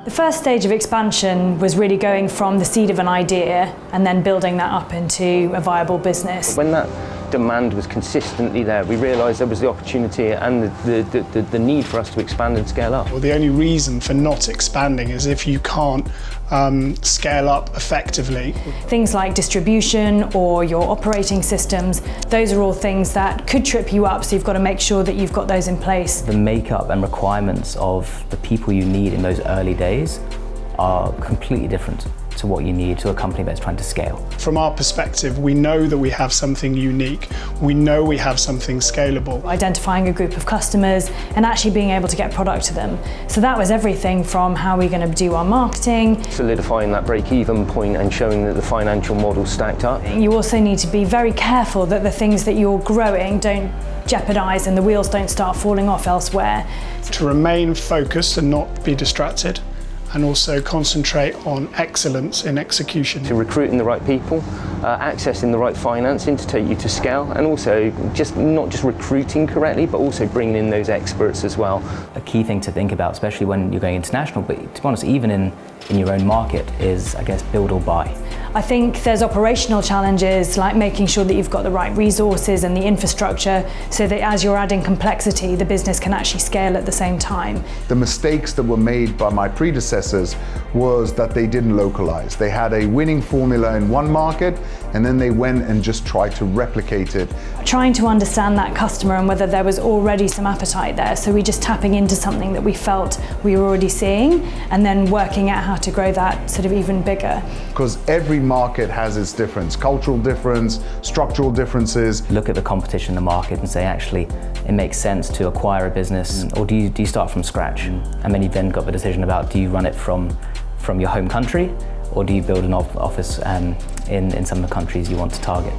The first stage of expansion was really going from the seed of an idea and then building that up into a viable business. When that demand was consistently there, we realised there was the opportunity and the need for us to expand and scale up. Well, the only reason for not expanding is if you can't scale up effectively. Things like distribution or your operating systems, those are all things that could trip you up, so you've got to make sure that you've got those in place. The makeup and requirements of the people you need in those early days are completely different to what you need to a company that's trying to scale. From our perspective, we know that we have something unique. We know we have something scalable. Identifying a group of customers and actually being able to get product to them. So that was everything from how we're going to do our marketing. Solidifying that break-even point and showing that the financial model stacked up. You also need to be very careful that the things that you're growing don't jeopardise and the wheels don't start falling off elsewhere. To remain focused and not be distracted, and also concentrate on excellence in execution. To recruiting the right people, accessing the right financing to take you to scale, and also not just recruiting correctly, but also bringing in those experts as well. A key thing to think about, especially when you're going international, but to be honest, even in your own market, is, I guess, build or buy. I think there's operational challenges like making sure that you've got the right resources and the infrastructure so that as you're adding complexity, the business can actually scale at the same time. The mistakes that were made by my predecessors was that they didn't localize. They had a winning formula in one market and then they went and just tried to replicate it. Trying to understand that customer and whether there was already some appetite there, so we're just tapping into something that we felt we were already seeing and then working out how to grow that sort of even bigger. Because every market has its difference, cultural difference, structural differences. Look at the competition in the market and say, actually, it makes sense to acquire a business, or do you start from scratch? And then you've then got the decision about, do you run it from your home country, or do you build an office in some of the countries you want to target?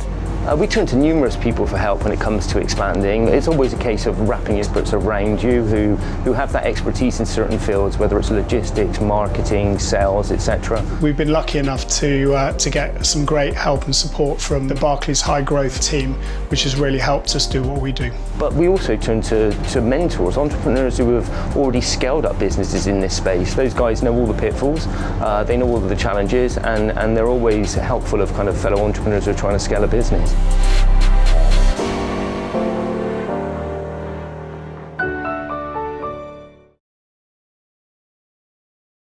We turn to numerous people for help when it comes to expanding. It's always a case of wrapping experts around you who have that expertise in certain fields, whether it's logistics, marketing, sales, etc. We've been lucky enough to get some great help and support from the Barclays High Growth team, which has really helped us do what we do. But we also turn to mentors, entrepreneurs who have already scaled up businesses in this space. Those guys know all the pitfalls, they know all of the challenges, and they're always helpful of kind of fellow entrepreneurs who are trying to scale a business.